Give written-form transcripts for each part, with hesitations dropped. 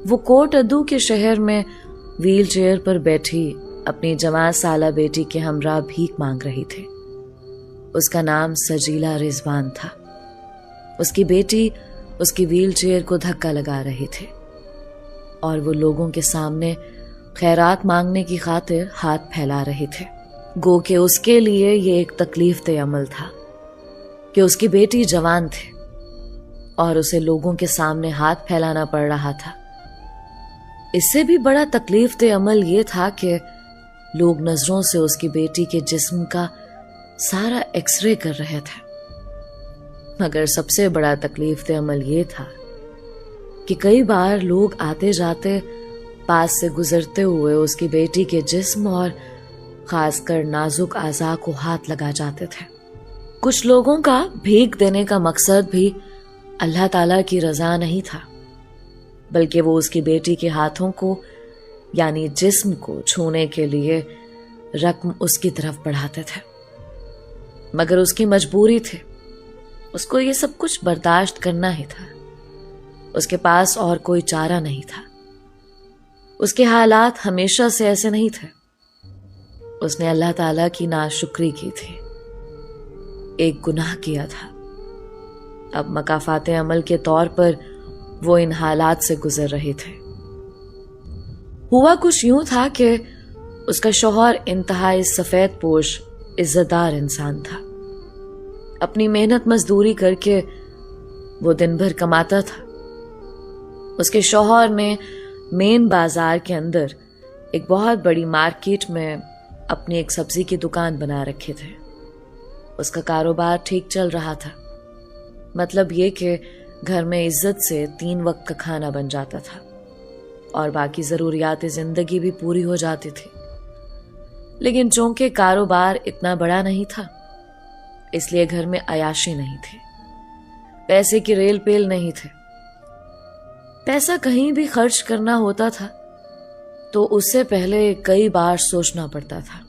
وہ کوٹ ادو کے شہر میں ویل چیئر پر بیٹھی اپنی جوان سالہ بیٹی کے ہمراہ بھیک مانگ رہی تھی۔ اس کا نام سجیلا رضوان تھا۔ اس کی بیٹی اس کی ویل چیئر کو دھکا لگا رہی تھی اور وہ لوگوں کے سامنے خیرات مانگنے کی خاطر ہاتھ پھیلا رہے تھے، گو کہ اس کے لیے یہ ایک تکلیف دہ عمل تھا کہ اس کی بیٹی جوان تھی اور اسے لوگوں کے سامنے ہاتھ پھیلانا پڑ رہا تھا۔ اس سے بھی بڑا تکلیف دہ عمل یہ تھا کہ لوگ نظروں سے اس کی بیٹی کے جسم کا سارا ایکس رے کر رہے تھے۔ مگر سب سے بڑا تکلیف دہ عمل یہ تھا کہ کئی بار لوگ آتے جاتے پاس سے گزرتے ہوئے اس کی بیٹی کے جسم اور خاص کر نازک اعضاء کو ہاتھ لگا جاتے تھے۔ کچھ لوگوں کا بھیک دینے کا مقصد بھی اللہ تعالیٰ کی رضا نہیں تھا، بلکہ وہ اس کی بیٹی کے ہاتھوں کو یعنی جسم کو چھونے کے لیے رقم اس کی طرف بڑھاتے تھے۔ مگر اس کی مجبوری تھی، اس کو یہ سب کچھ برداشت کرنا ہی تھا۔ اس کے پاس اور کوئی چارہ نہیں تھا۔ اس کے حالات ہمیشہ سے ایسے نہیں تھے۔ اس نے اللہ تعالیٰ کی ناشکری کی تھی، ایک گناہ کیا تھا۔ اب مکافات عمل کے طور پر وہ ان حالات سے گزر رہے تھے۔ ہوا کچھ یوں تھا کہ اس کا شوہر انتہائی سفید پوش عزت دار انسان تھا۔ اپنی محنت مزدوری کر کے وہ دن بھر کماتا تھا۔ اس کے شوہر نے مین بازار کے اندر ایک بہت بڑی مارکیٹ میں اپنی ایک سبزی کی دکان بنا رکھے تھے۔ اس کا کاروبار ٹھیک چل رہا تھا، مطلب یہ کہ گھر میں عزت سے 3 وقت کا کھانا بن جاتا تھا اور باقی ضروریات زندگی بھی پوری ہو جاتی تھی۔ لیکن چونکہ کاروبار اتنا بڑا نہیں تھا، اس لیے گھر میں عیاشی نہیں تھی، پیسے کی ریل پیل نہیں تھے۔ پیسہ کہیں بھی خرچ کرنا ہوتا تھا تو اس سے پہلے کئی بار سوچنا پڑتا تھا۔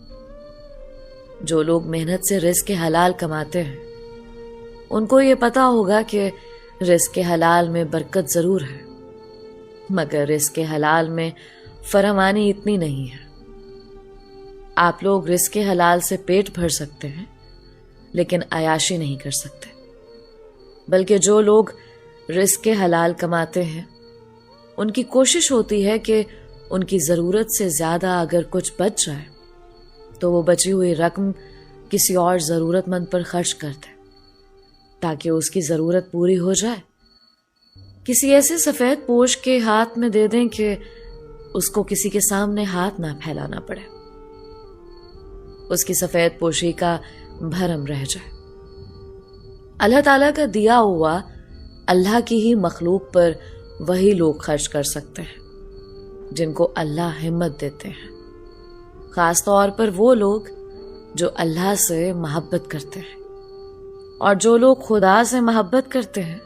جو لوگ محنت سے رزق حلال کماتے ہیں ان کو یہ پتا ہوگا کہ رزق حلال میں برکت ضرور ہے، مگر رزق حلال میں فراوانی اتنی نہیں ہے۔ آپ لوگ رزق حلال سے پیٹ بھر سکتے ہیں لیکن عیاشی نہیں کر سکتے، بلکہ جو لوگ رزق حلال کماتے ہیں ان کی کوشش ہوتی ہے کہ ان کی ضرورت سے زیادہ اگر کچھ بچ جائے تو وہ بچی ہوئی رقم کسی اور ضرورت مند پر خرچ کر دیں تاکہ اس کی ضرورت پوری ہو جائے۔ کسی ایسے سفید پوش کے ہاتھ میں دے دیں کہ اس کو کسی کے سامنے ہاتھ نہ پھیلانا پڑے، اس کی سفید پوشی کا بھرم رہ جائے۔ اللہ تعالیٰ کا دیا ہوا اللہ کی ہی مخلوق پر وہی لوگ خرچ کر سکتے ہیں جن کو اللہ ہمت دیتے ہیں، خاص طور پر وہ لوگ جو اللہ سے محبت کرتے ہیں۔ اور جو لوگ خدا سے محبت کرتے ہیں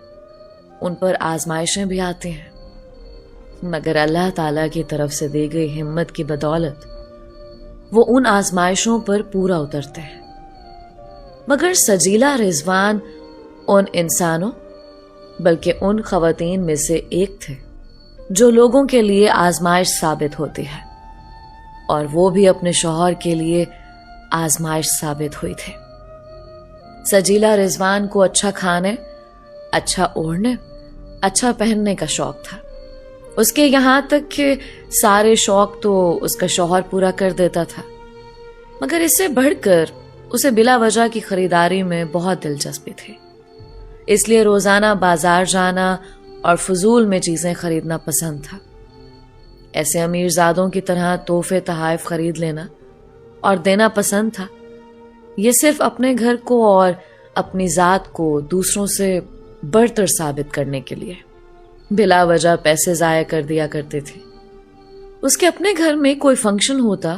ان پر آزمائشیں بھی آتی ہیں، مگر اللہ تعالیٰ کی طرف سے دی گئی ہمت کی بدولت وہ ان آزمائشوں پر پورا اترتے ہیں۔ مگر سجیلا رضوان ان انسانوں بلکہ ان خواتین میں سے ایک تھے جو لوگوں کے لیے آزمائش ثابت ہوتی ہے، اور وہ بھی اپنے شوہر کے لیے آزمائش ثابت ہوئی تھی۔ سجیلا رضوان کو اچھا کھانے، اچھا اوڑھنے، اچھا پہننے کا شوق تھا۔ اس کے یہاں تک کہ سارے شوق تو اس کا شوہر پورا کر دیتا تھا، مگر اس سے بڑھ کر اسے بلا وجہ کی خریداری میں بہت دلچسپی تھی، اس لیے روزانہ بازار جانا اور فضول میں چیزیں خریدنا پسند تھا۔ ایسے امیر زادوں کی طرح تحفے تحائف خرید لینا اور دینا پسند تھا، یہ صرف اپنے گھر کو اور اپنی ذات کو دوسروں سے برتر ثابت کرنے کے لیے بلا وجہ پیسے ضائع کر دیا کرتے تھے۔ اس کے اپنے گھر میں کوئی فنکشن ہوتا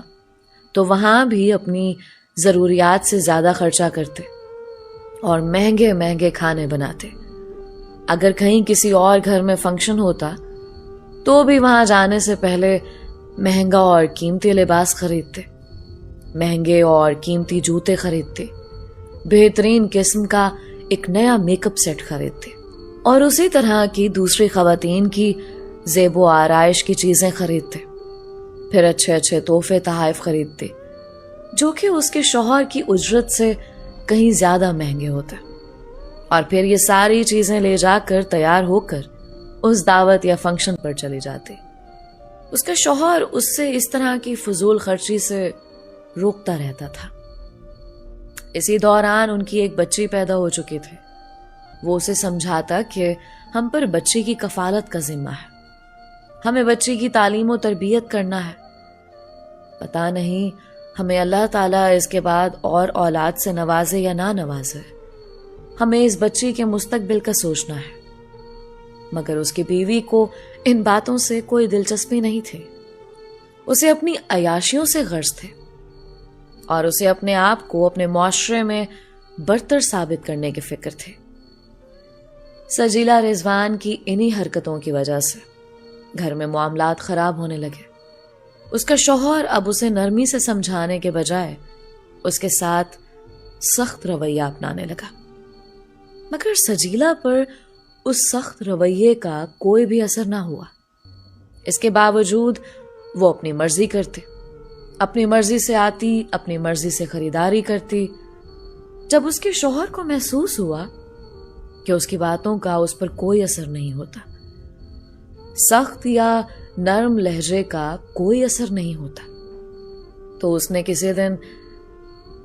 تو وہاں بھی اپنی ضروریات سے زیادہ خرچہ کرتے اور مہنگے مہنگے کھانے بناتے۔ اگر کہیں کسی اور گھر میں فنکشن ہوتا تو بھی وہاں جانے سے پہلے مہنگا اور قیمتی لباس خریدتے، مہنگے اور قیمتی جوتے خریدتے، بہترین قسم کا ایک نیا میک اپ سیٹ خریدتے، اور اسی طرح کی دوسری خواتین کی زیب و آرائش کی چیزیں خریدتے، پھر اچھے اچھے تحفے تحائف خریدتے جو کہ اس کے شوہر کی اجرت سے کہیں زیادہ مہنگے ہوتے، اور پھر یہ ساری چیزیں لے جا کر تیار ہو کر اس دعوت یا فنکشن پر چلی جاتی۔ اس کا شوہر اس سے اس طرح کی فضول خرچی سے روکتا رہتا تھا۔ اسی دوران ان کی ایک بچی پیدا ہو چکی تھی۔ وہ اسے سمجھاتا کہ ہم پر بچی کی کفالت کا ذمہ ہے، ہمیں بچی کی تعلیم و تربیت کرنا ہے، پتہ نہیں ہمیں اللہ تعالیٰ اس کے بعد اور اولاد سے نوازے یا نہ نوازے، ہمیں اس بچی کے مستقبل کا سوچنا ہے۔ مگر اس کی بیوی کو ان باتوں سے کوئی دلچسپی نہیں تھی، اسے اپنی عیاشیوں سے غرض تھے، اور اسے اپنے آپ کو اپنے معاشرے میں برتر ثابت کرنے کی فکر تھی۔ سجیلا رضوان کی انہی حرکتوں کی وجہ سے گھر میں معاملات خراب ہونے لگے۔ اس کا شوہر اب اسے نرمی سے سمجھانے کے بجائے اس کے ساتھ سخت رویہ اپنانے لگا، مگر سجیلا پر اس سخت رویے کا کوئی بھی اثر نہ ہوا۔ اس کے باوجود وہ اپنی مرضی کرتی، اپنی مرضی سے آتی، اپنی مرضی سے خریداری کرتی۔ جب اس کے شوہر کو محسوس ہوا کہ اس کی باتوں کا اس پر کوئی اثر نہیں ہوتا، سخت یا نرم لہجے کا کوئی اثر نہیں ہوتا، تو اس نے کسی دن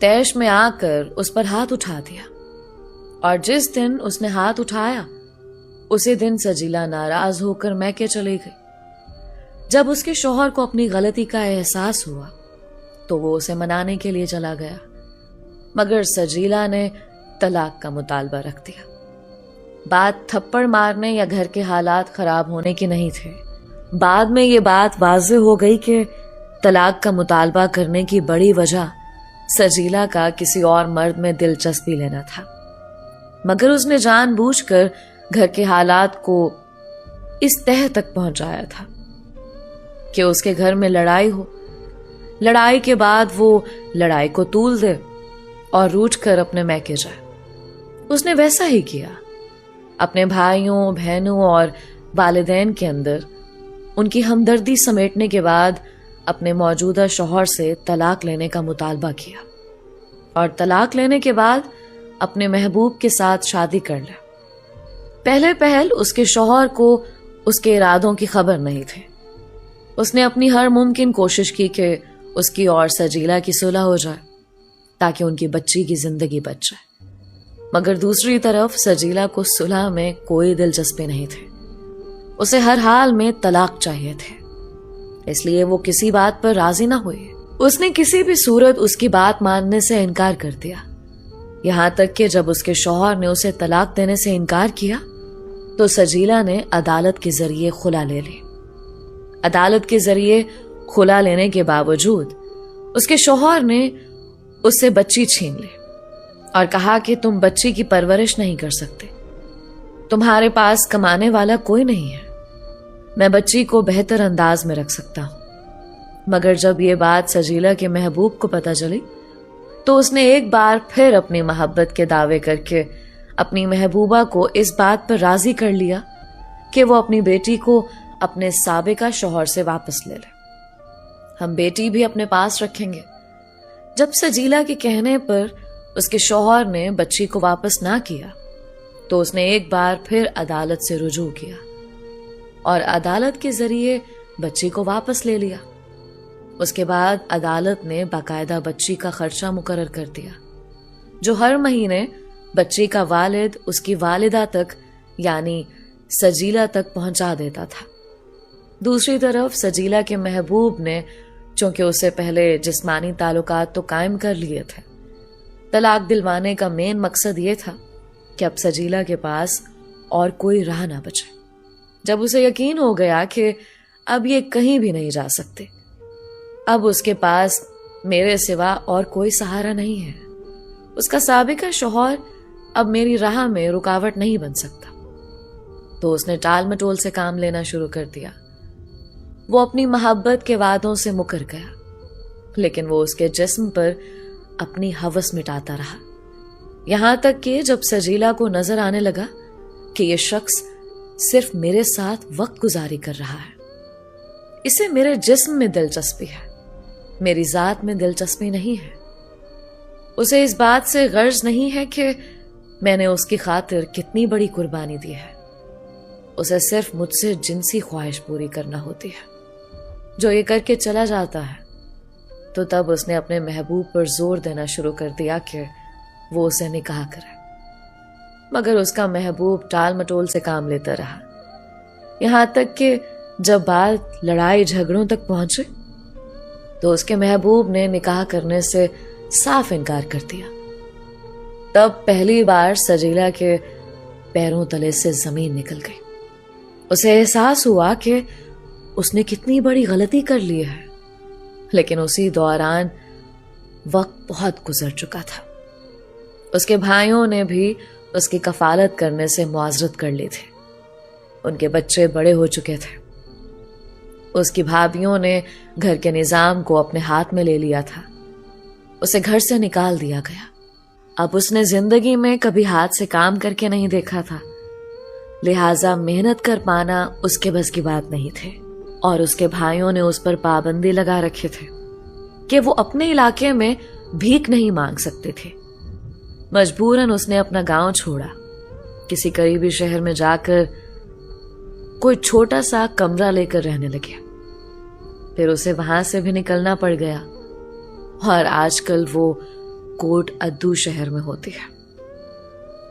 طیش میں آ کر اس پر ہاتھ اٹھا دیا، اور جس دن اس نے ہاتھ اٹھایا اسی دن سجیلا ناراض ہو کر میکے چلی گئی۔ جب اس کے شوہر کو اپنی غلطی کا احساس ہوا تو وہ اسے منانے کے لیے چلا گیا، مگر سجیلا نے طلاق کا مطالبہ رکھ دیا۔ بات تھپڑ مارنے یا گھر کے حالات خراب ہونے کی نہیں تھی، بعد میں یہ بات واضح ہو گئی کہ طلاق کا مطالبہ کرنے کی بڑی وجہ سجیلا کا کسی اور مرد میں دلچسپی لینا تھا، مگر اس نے جان بوجھ کر گھر کے حالات کو اس تہہ تک پہنچایا تھا کہ اس کے گھر میں لڑائی ہو، لڑائی کے بعد وہ لڑائی کو طول دے اور روٹھ کر اپنے میکے جائے۔ اس نے ویسا ہی کیا، اپنے بھائیوں، بہنوں اور والدین کے اندر ان کی ہمدردی سمیٹنے کے بعد اپنے موجودہ شوہر سے طلاق لینے کا مطالبہ کیا، اور طلاق لینے کے بعد اپنے محبوب کے ساتھ شادی کر لیا۔ پہلے پہل اس کے شوہر کو اس کے ارادوں کی خبر نہیں تھی۔ اس نے اپنی ہر ممکن کوشش کی کہ اس کی اور سجیلا کی صلح ہو جائے تاکہ ان کی بچی کی زندگی بچ جائے، مگر دوسری طرف سجیلا کو صلح میں کوئی دلچسپی نہیں تھی، اسے ہر حال میں طلاق چاہیے تھے، اس لیے وہ کسی بات پر راضی نہ ہوئی۔ اس نے کسی بھی صورت اس کی بات ماننے سے انکار کر دیا، یہاں تک کہ جب اس کے شوہر نے اسے طلاق دینے سے انکار کیا تو سجیلا نے عدالت کے ذریعے خلا لے لی۔ عدالت کے ذریعے خلا لینے کے باوجود اس کے شوہر نے اس سے بچی چھین لی اور کہا کہ تم بچی کی پرورش نہیں کر سکتے، تمہارے پاس کمانے والا کوئی نہیں ہے، میں بچی کو بہتر انداز میں رکھ سکتا ہوں۔ مگر جب یہ بات سجیلا کے محبوب کو پتہ چلی تو اس نے ایک بار پھر اپنی محبت کے دعوے کر کے اپنی محبوبہ کو اس بات پر راضی کر لیا کہ وہ اپنی بیٹی کو اپنے سابقہ شوہر سے واپس لے لے، ہم بیٹی بھی اپنے پاس رکھیں گے۔ جب سجیلا کے کہنے پر اس کے شوہر نے بچی کو واپس نہ کیا تو اس نے ایک بار پھر عدالت سے رجوع کیا اور عدالت کے ذریعے بچی کو واپس لے لیا۔ اس کے بعد عدالت نے باقاعدہ بچی کا خرچہ مقرر کر دیا جو ہر مہینے بچی کا والد اس کی والدہ تک یعنی سجیلا تک پہنچا دیتا تھا۔ دوسری طرف سجیلا کے محبوب نے چونکہ اسے پہلے جسمانی تعلقات تو قائم کر لیے تھے، طلاق دلوانے کا مین مقصد یہ تھا کہ اب سجیلا کے پاس اور کوئی راہ نہ بچے۔ جب اسے یقین ہو گیا کہ اب یہ کہیں بھی نہیں جا سکتے، اب اس کے پاس میرے سوا اور کوئی سہارا نہیں ہے، اس کا سابقہ شوہر اب میری راہ میں رکاوٹ نہیں بن سکتا، تو اس نے ٹال مٹول سے کام لینا شروع کر دیا۔ وہ اپنی محبت کے وعدوں سے مکر گیا، لیکن وہ اس کے جسم پر اپنی ہوس مٹاتا رہا، یہاں تک کہ جب سجیلا کو نظر آنے لگا کہ یہ شخص صرف میرے ساتھ وقت گزاری کر رہا ہے. اسے میرے جسم میں دلچسپی ہے, میری ذات میں دلچسپی نہیں ہے. اسے اس بات سے غرض نہیں ہے کہ میں نے اس کی خاطر کتنی بڑی قربانی دی ہے. اسے صرف مجھ سے جنسی خواہش پوری کرنا ہوتی ہے. جو یہ کر کے چلا جاتا ہے تو تب اس نے اپنے محبوب پر زور دینا شروع کر دیا کہ وہ اسے نکاح کرے. مگر اس کا محبوب ٹال مٹول سے کام لیتا رہا, یہاں تک کہ جب بات لڑائی جھگڑوں تک پہنچے تو اس کے محبوب نے نکاح کرنے سے صاف انکار کر دیا. تب پہلی بار سجیلا کے پیروں تلے سے زمین نکل گئی. اسے احساس ہوا کہ اس نے کتنی بڑی غلطی کر لی ہے, لیکن اسی دوران وقت بہت گزر چکا تھا. اس کے بھائیوں نے بھی اس کی کفالت کرنے سے معذرت کر لی تھی. ان کے بچے بڑے ہو چکے تھے. اس کی بھابھیوں نے گھر کے نظام کو اپنے ہاتھ میں لے لیا تھا. اسے گھر سے نکال دیا گیا. اب اس نے زندگی میں کبھی ہاتھ سے کام کر کے نہیں دیکھا تھا, لہٰذا محنت کر پانا اس کے بس کی بات نہیں تھی. اور اس کے بھائیوں نے اس پر پابندی لگا رکھے تھے کہ وہ اپنے علاقے میں بھیک نہیں مانگ سکتے تھے. مجبوراً اس نے اپنا گاؤں چھوڑا. کسی قریبی شہر میں جا کر کوئی چھوٹا سا کمرہ لے کر رہنے لگے. پھر اسے وہاں سے بھی نکلنا پڑ گیا اور آج کل وہ کوٹ ادو شہر میں ہوتی ہے,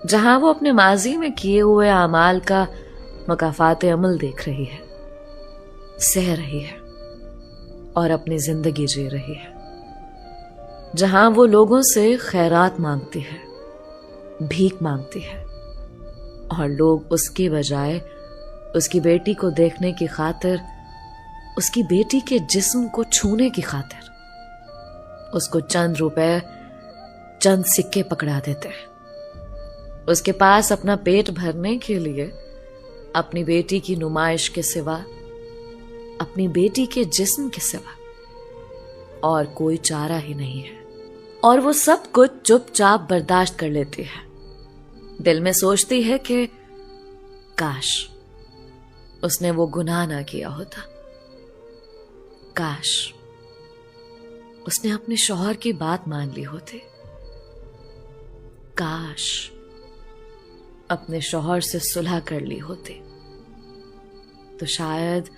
جہاں وہ اپنے ماضی میں کیے ہوئے اعمال کا مکافات عمل دیکھ رہی ہے, سہ رہی ہے اور اپنی زندگی جی رہی ہے. جہاں وہ لوگوں سے خیرات مانگتی ہے, بھیک مانگتی ہے, اور لوگ اس کی بجائے اس کی بیٹی کو دیکھنے کی خاطر, اس کی بیٹی کے جسم کو چھونے کی خاطر اس کو چند روپے, چند سکے پکڑا دیتے ہیں. اس کے پاس اپنا پیٹ بھرنے کے لیے اپنی بیٹی کی نمائش کے سوا, اپنی بیٹی کے جسم کے سوا اور کوئی چارہ ہی نہیں ہے. اور وہ سب کچھ چپ چاپ برداشت کر لیتی ہے. دل میں سوچتی ہے کہ کاش اس نے وہ گناہ نہ کیا ہوتا, کاش اس نے اپنے شوہر کی بات مان لی ہوتی, کاش اپنے شوہر سے صلح کر لی ہوتی, تو شاید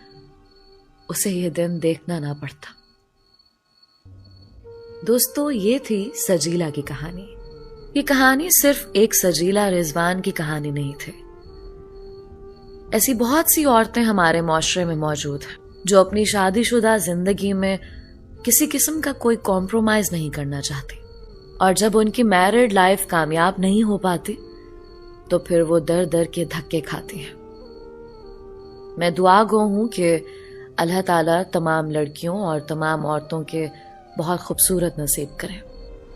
اسے یہ دن دیکھنا نہ پڑتا. دوستو, یہ تھی سجیلا کی کہانی. یہ کہانی صرف ایک سجیلا رضوان کی کہانی نہیں تھی. ایسی بہت سی عورتیں ہمارے معاشرے میں موجود ہیں جو اپنی شادی شدہ زندگی میں کسی قسم کا کوئی کمپرومائز نہیں کرنا چاہتی, اور جب ان کی میرڈ لائف کامیاب نہیں ہو پاتی تو پھر وہ در در کے دھکے کھاتی ہیں. میں دعا گو ہوں کہ اللہ تعالیٰ تمام لڑکیوں اور تمام عورتوں کے بہت خوبصورت نصیب کرے.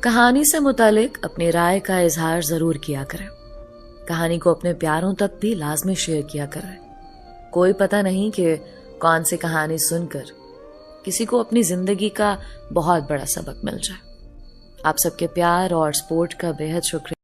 کہانی سے متعلق اپنی رائے کا اظہار ضرور کیا کریں. کہانی کو اپنے پیاروں تک بھی لازمی شیئر کیا کریں. کوئی پتہ نہیں کہ کون سی کہانی سن کر کسی کو اپنی زندگی کا بہت بڑا سبق مل جائے. آپ سب کے پیار اور سپورٹ کا بے حد شکریہ.